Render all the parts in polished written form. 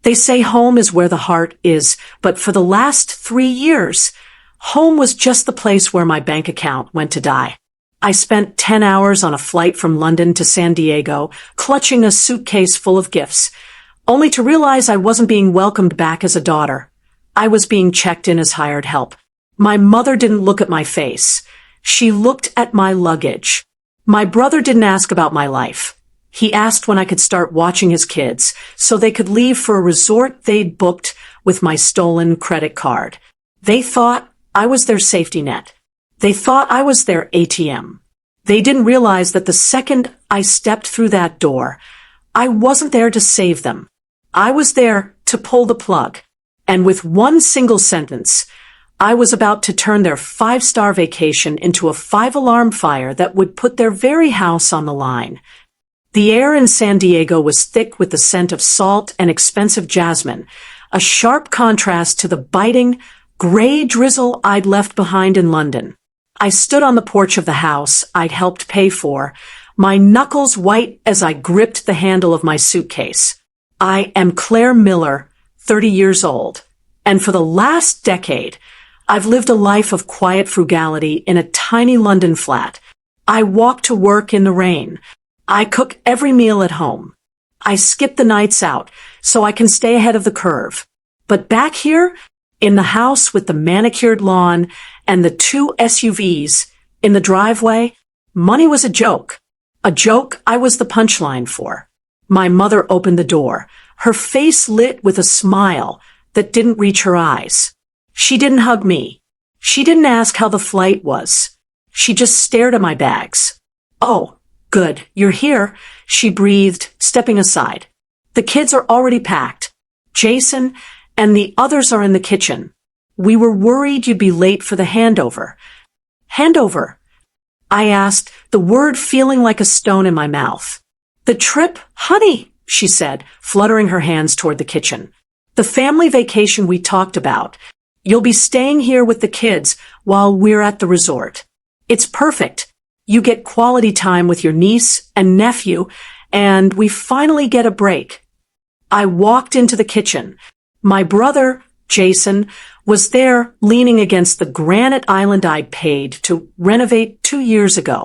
They say home is where the heart is, but for the last 3 years, home was just the place where my bank account went to die. I spent 10 hours on a flight from London to San Diego, clutching a suitcase full of gifts, only to realize I wasn't being welcomed back as a daughter. I was being checked in as hired help. My mother didn't look at my face. She looked at my luggage. My brother didn't ask about my life. He asked when I could start watching his kids so they could leave for a resort they'd booked with my stolen credit card. They thought I was their safety net. They thought I was their ATM. They didn't realize that the second I stepped through that door, I wasn't there to save them. I was there to pull the plug. And with one single sentence, I was about to turn their 5-star vacation into a 5-alarm fire that would put their very house on the line. The air in San Diego was thick with the scent of salt and expensive jasmine, a sharp contrast to the biting, gray drizzle I'd left behind in London. I stood on the porch of the house I'd helped pay for, my knuckles white as I gripped the handle of my suitcase. I am Clare Miller, 30 years old, and for the last decade, I've lived a life of quiet frugality in a tiny London flat. I walk to work in the rain. I cook every meal at home. I skip the nights out so I can stay ahead of the curve. But back here, in the house with the manicured lawn and the 2 SUVs in the driveway, money was a joke. A joke I was the punchline for. My mother opened the door, her face lit with a smile that didn't reach her eyes. She didn't hug me. She didn't ask how the flight was. She just stared at my bags. "Oh, good, you're here," she breathed, stepping aside. "The kids are already packed. Jason and the others are in the kitchen. We were worried you'd be late for the handover." "Handover?" I asked, the word feeling like a stone in my mouth. "The trip, honey," she said, fluttering her hands toward the kitchen. "The family vacation we talked about. You'll be staying here with the kids while we're at the resort. It's perfect. You get quality time with your niece and nephew, and we finally get a break." I walked into the kitchen. My brother, Jason, was there leaning against the granite island I'd paid to renovate 2 years ago.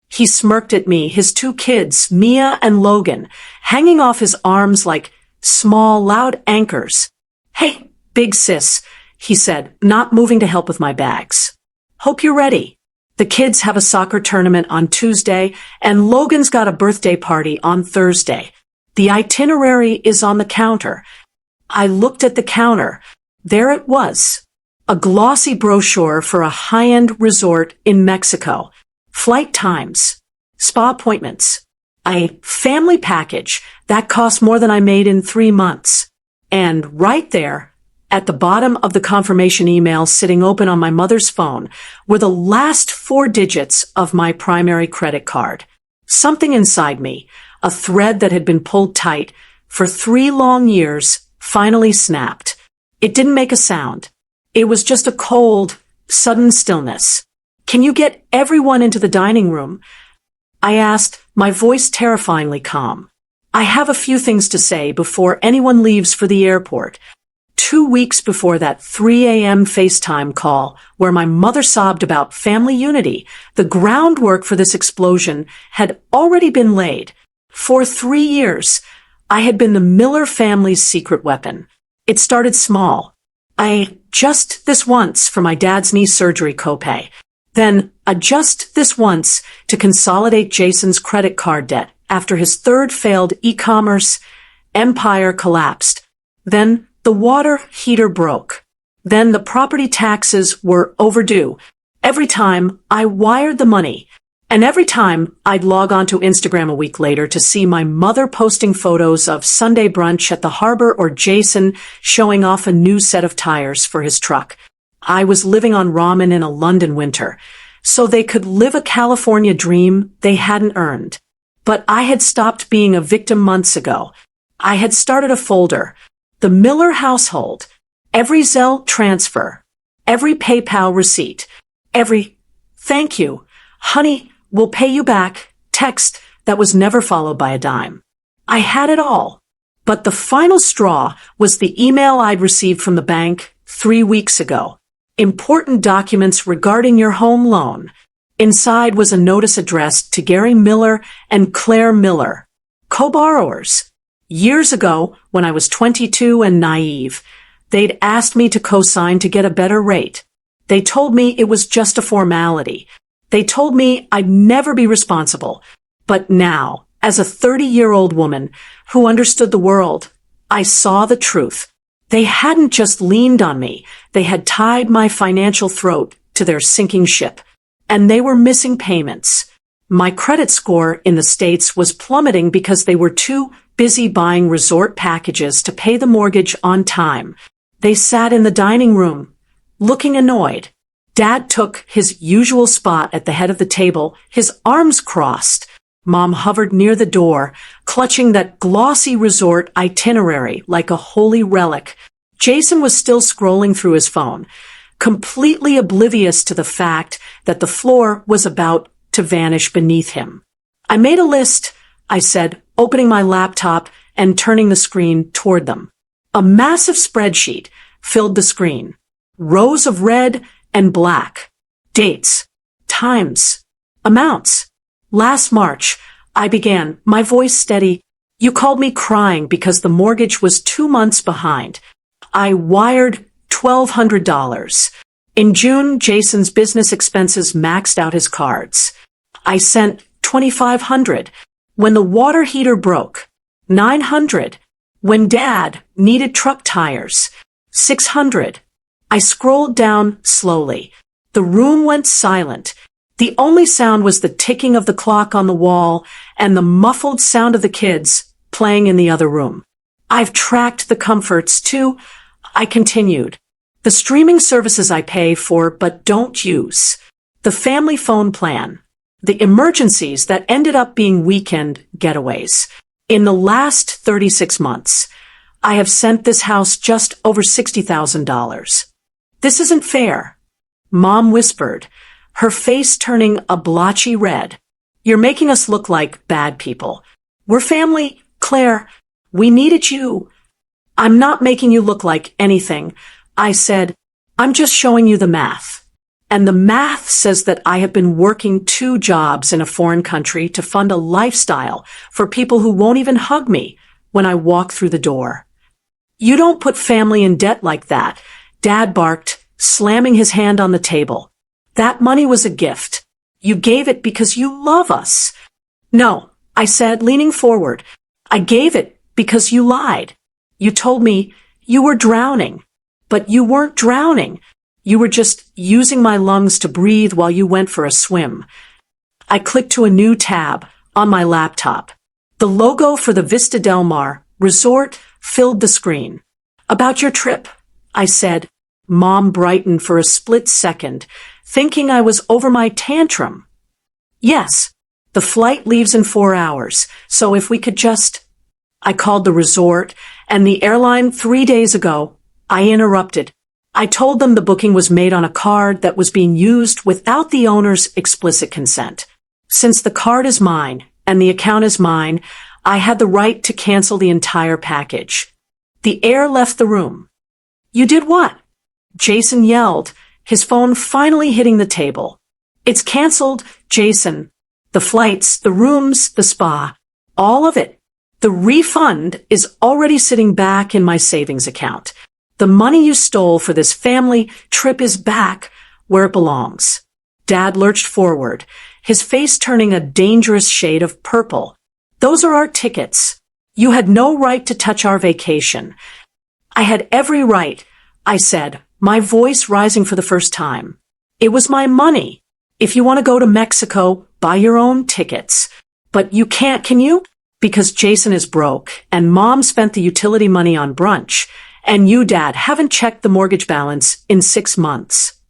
He smirked at me, his 2 kids, Mia and Logan, hanging off his arms like small, loud anchors. "Hey, big sis," he said, not moving to help with my bags. "Hope you're ready. The kids have a soccer tournament on Tuesday, and Logan's got a birthday party on Thursday. The itinerary is on the counter." I looked at the counter. There it was. A glossy brochure for a high-end resort in Mexico. Flight times. Spa appointments. A family package that cost more than I made in 3 months. And right there, at the bottom of the confirmation email sitting open on my mother's phone, were the last 4 digits of my primary credit card. Something inside me, a thread that had been pulled tight for 3 long years, finally snapped. It didn't make a sound. It was just a cold, sudden stillness. "Can you get everyone into the dining room?" I asked, my voice terrifyingly calm. "I have a few things to say before anyone leaves for the airport." 2 weeks before that 3 a.m. FaceTime call where my mother sobbed about family unity, the groundwork for this explosion had already been laid. For 3 years, I had been the Miller family's secret weapon. It started small. Just this once for my dad's knee surgery copay. Then just this once to consolidate Jason's credit card debt after his 3rd failed e-commerce empire collapsed. Then the water heater broke. Then the property taxes were overdue. Every time I wired the money, and every time I'd log onto Instagram a week later to see my mother posting photos of Sunday brunch at the harbor or Jason showing off a new set of tires for his truck. I was living on ramen in a London winter, so they could live a California dream they hadn't earned. But I had stopped being a victim months ago. I had started a folder. The Miller household. Every Zelle transfer. Every PayPal receipt. Every "thank you, honey, we'll pay you back" text that was never followed by a dime. I had it all. But the final straw was the email I'd received from the bank 3 weeks ago. Important documents regarding your home loan. Inside was a notice addressed to Gary Miller and Clare Miller, co-borrowers. Years ago, when I was 22 and naive, they'd asked me to co-sign to get a better rate. They told me it was just a formality. They told me I'd never be responsible. But now, as a 30-year-old woman who understood the world, I saw the truth. They hadn't just leaned on me. They had tied my financial throat to their sinking ship. And they were missing payments. My credit score in the States was plummeting because they were too busy buying resort packages to pay the mortgage on time. They sat in the dining room, looking annoyed. Dad took his usual spot at the head of the table, his arms crossed. Mom hovered near the door, clutching that glossy resort itinerary like a holy relic. Jason was still scrolling through his phone, completely oblivious to the fact that the floor was about to vanish beneath him. I made a list, I said, opening my laptop and turning the screen toward them. A massive spreadsheet filled the screen. Rows of red and black. Dates. Times. Amounts. Last March, I began, my voice steady. You called me crying because the mortgage was 2 months behind. I wired $1,200. In June, Jason's business expenses maxed out his cards. I sent $2,500 when the water heater broke. $900 when Dad needed truck tires. $600. I scrolled down slowly. The room went silent. The only sound was the ticking of the clock on the wall and the muffled sound of the kids playing in the other room. I've tracked the comforts too, I continued. The streaming services I pay for but don't use. The family phone plan. The emergencies that ended up being weekend getaways. In the last 36 months, I have sent this house just over $60,000. This isn't fair, Mom whispered, her face turning a blotchy red. You're making us look like bad people. We're family, Claire. We needed you. I'm not making you look like anything, I said. I'm just showing you the math. And the math says that I have been working 2 jobs in a foreign country to fund a lifestyle for people who won't even hug me when I walk through the door. You don't put family in debt like that, Dad barked, slamming his hand on the table. That money was a gift. You gave it because you love us. No, I said, leaning forward. I gave it because you lied. You told me you were drowning. But you weren't drowning. You were just using my lungs to breathe while you went for a swim. I clicked to a new tab on my laptop. The logo for the Vista Del Mar resort filled the screen. About your trip, I said. Mom brightened for a split second, thinking I was over my tantrum. Yes, the flight leaves in 4 hours, so if we could just... I called the resort and the airline 3 days ago. I interrupted. I told them the booking was made on a card that was being used without the owner's explicit consent. Since the card is mine and the account is mine, I had the right to cancel the entire package. The air left the room. You did what? Jason yelled, his phone finally hitting the table. It's canceled, Jason. The flights, the rooms, the spa, all of it. The refund is already sitting back in my savings account. The money you stole for this family trip is back where it belongs. Dad lurched forward, his face turning a dangerous shade of purple. Those are our tickets. You had no right to touch our vacation. I had every right, I said, my voice rising for the first time. It was my money. If you want to go to Mexico, buy your own tickets. But you can't, can you? Because Jason is broke, and Mom spent the utility money on brunch, and you, Dad, haven't checked the mortgage balance in 6 months.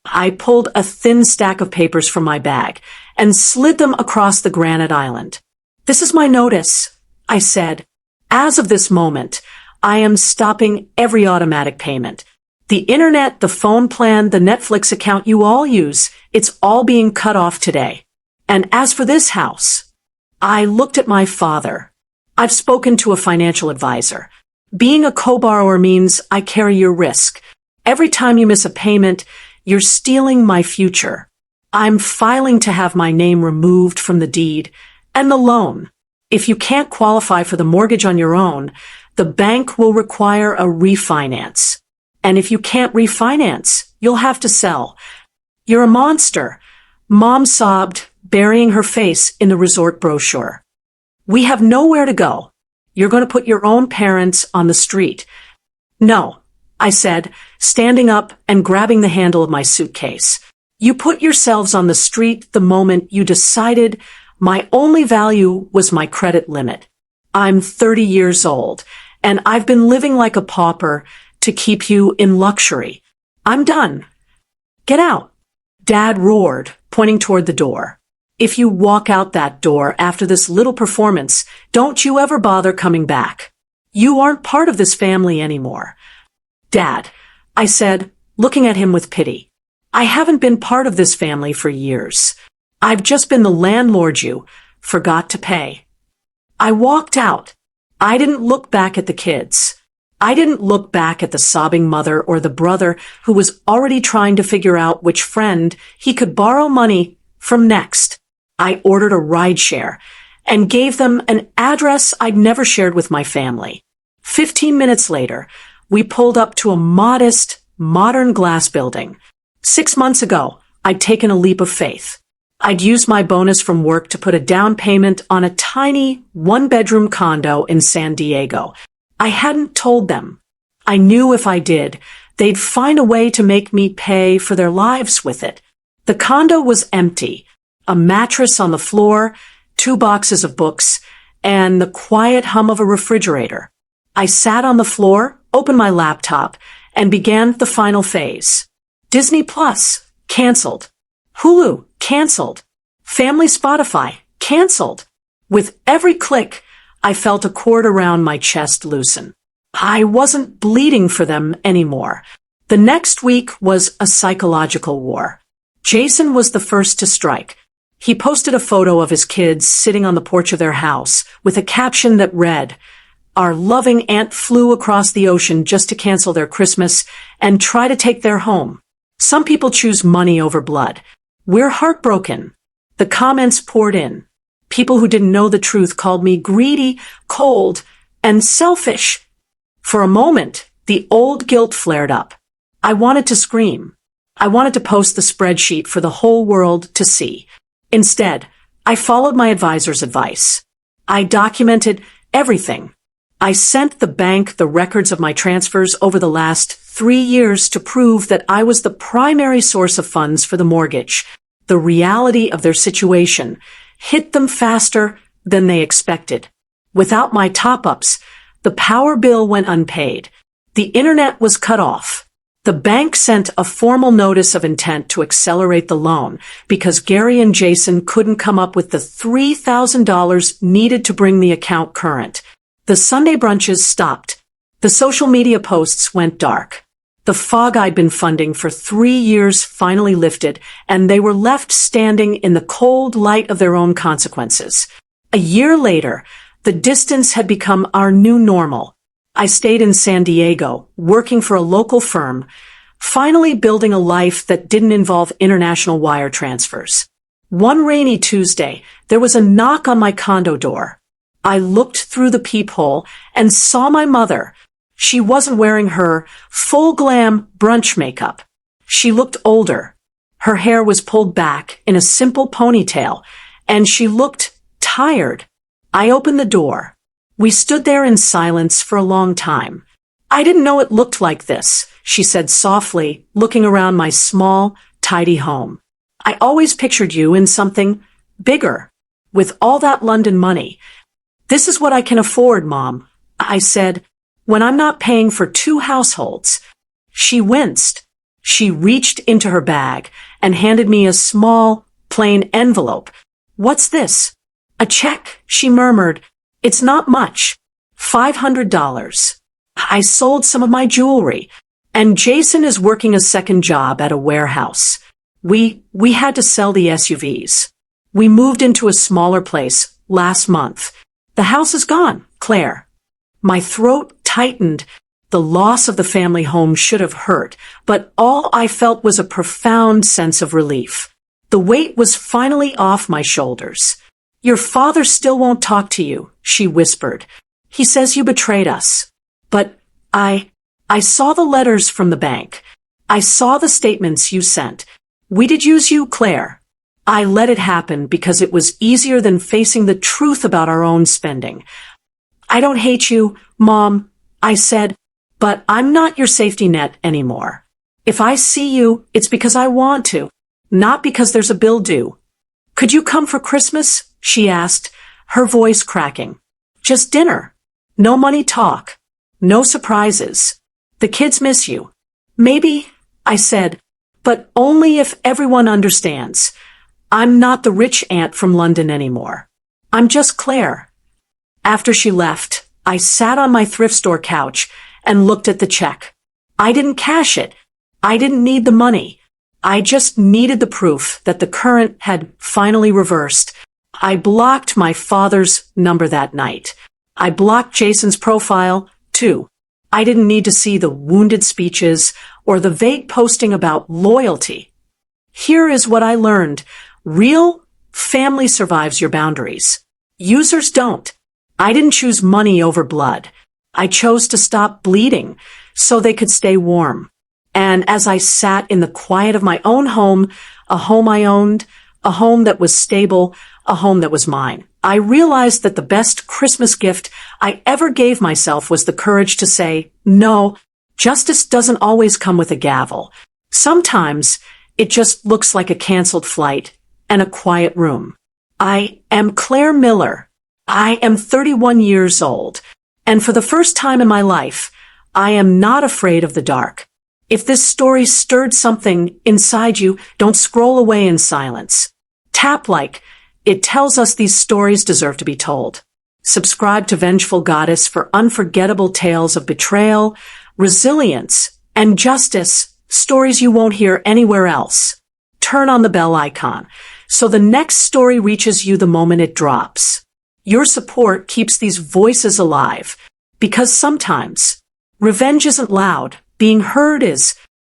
I pulled a thin stack of papers from my bag and slid them across the granite island. This is my notice, I said. As of this moment, I am stopping every automatic payment. The internet, the phone plan, the Netflix account you all use, it's all being cut off today. And as for this house, I looked at my father. I've spoken to a financial advisor. Being a co-borrower means I carry your risk. Every time you miss a payment, you're stealing my future. I'm filing to have my name removed from the deed and the loan. If you can't qualify for the mortgage on your own, the bank will require a refinance. And if you can't refinance, you'll have to sell. You're a monster, Mom sobbed, burying her face in the resort brochure. We have nowhere to go. You're going to put your own parents on the street. No, I said, standing up and grabbing the handle of my suitcase. You put yourselves on the street the moment you decided my only value was my credit limit. I'm 30 years old, and I've been living like a pauper to keep you in luxury. I'm done. Get out. Dad roared, pointing toward the door. If you walk out that door after this little performance, don't you ever bother coming back. You aren't part of this family anymore. Dad, I said, looking at him with pity. I haven't been part of this family for years. I've just been the landlord you forgot to pay. I walked out. I didn't look back at the kids. I didn't look back at the sobbing mother or the brother who was already trying to figure out which friend he could borrow money from next. I ordered a rideshare and gave them an address I'd never shared with my family. 15 minutes later, we pulled up to a modest, modern glass building. 6 months ago, I'd taken a leap of faith. I'd used my bonus from work to put a down payment on a tiny, one-bedroom condo in San Diego. I hadn't told them. I knew if I did, they'd find a way to make me pay for their lives with it. The condo was empty. A mattress on the floor, 2 boxes of books, and the quiet hum of a refrigerator. I sat on the floor, opened my laptop, and began the final phase. Disney Plus, canceled. Hulu, canceled. Family Spotify, canceled. With every click, I felt a cord around my chest loosen. I wasn't bleeding for them anymore. The next week was a psychological war. Jason was the first to strike. He posted a photo of his kids sitting on the porch of their house with a caption that read, "Our loving aunt flew across the ocean just to cancel their Christmas and try to take their home. Some people choose money over blood. We're heartbroken." The comments poured in. People who didn't know the truth called me greedy, cold, and selfish. For a moment, the old guilt flared up. I wanted to scream. I wanted to post the spreadsheet for the whole world to see. Instead, I followed my advisor's advice. I documented everything. I sent the bank the records of my transfers over the last 3 years to prove that I was the primary source of funds for the mortgage. The reality of their situation hit them faster than they expected. Without my top-ups, the power bill went unpaid. The internet was cut off. The bank sent a formal notice of intent to accelerate the loan because Gary and Jason couldn't come up with the $3,000 needed to bring the account current. The Sunday brunches stopped. The social media posts went dark. The fog I'd been funding for 3 years finally lifted, and they were left standing in the cold light of their own consequences. A year later, the distance had become our new normal. I stayed in San Diego, working for a local firm, finally building a life that didn't involve international wire transfers. One rainy Tuesday, there was a knock on my condo door. I looked through the peephole and saw my mother. She wasn't wearing her full glam brunch makeup. She looked older. Her hair was pulled back in a simple ponytail, and she looked tired. I opened the door. We stood there in silence for a long time. "I didn't know it looked like this," she said softly, looking around my small, tidy home. "I always pictured you in something bigger, with all that London money." "This is what I can afford, Mom," I said, "when I'm not paying for 2 households." She winced. She reached into her bag and handed me a small, plain envelope. "What's this?" "A check," she murmured. "It's not much. $500. I sold some of my jewelry, and Jason is working a second job at a warehouse. We had to sell the SUVs. We moved into a smaller place last month. The house is gone, Claire. My throat tightened. The loss of the family home should have hurt, but all I felt was a profound sense of relief. The weight was finally off my shoulders. Your father still won't talk to you, she whispered. He says you betrayed us. But I saw the letters from the bank. I saw the statements you sent. We did use you, Claire. I let it happen because it was easier than facing the truth about our own spending. I don't hate you, Mom, I said, but I'm not your safety net anymore. If I see you, it's because I want to, not because there's a bill due. Could you come for Christmas? She asked, her voice cracking. Just dinner. No money talk. No surprises. The kids miss you. Maybe, I said, but only if everyone understands. I'm not the rich aunt from London anymore. I'm just Claire. After she left, I sat on my thrift store couch and looked at the check. I didn't cash it. I didn't need the money. I just needed the proof that the current had finally reversed. I blocked my father's number that night. I blocked Jason's profile, too. I didn't need to see the wounded speeches or the vague posting about loyalty. Here is what I learned. Real family survives your boundaries. Users don't. I didn't choose money over blood. I chose to stop bleeding so they could stay warm. And as I sat in the quiet of my own home, a home I owned, a home that was stable, a home that was mine, I realized that the best Christmas gift I ever gave myself was the courage to say, no, justice doesn't always come with a gavel. Sometimes it just looks like a canceled flight and a quiet room. I am Clare Miller. I am 31 years old. And for the first time in my life, I am not afraid of the dark. If this story stirred something inside you, don't scroll away in silence. Tap like. It tells us these stories deserve to be told. Subscribe to Vengeful Goddess for unforgettable tales of betrayal, resilience, and justice, stories you won't hear anywhere else. Turn on the bell icon so the next story reaches you the moment it drops. Your support keeps these voices alive, because sometimes revenge isn't loud. Being heard is.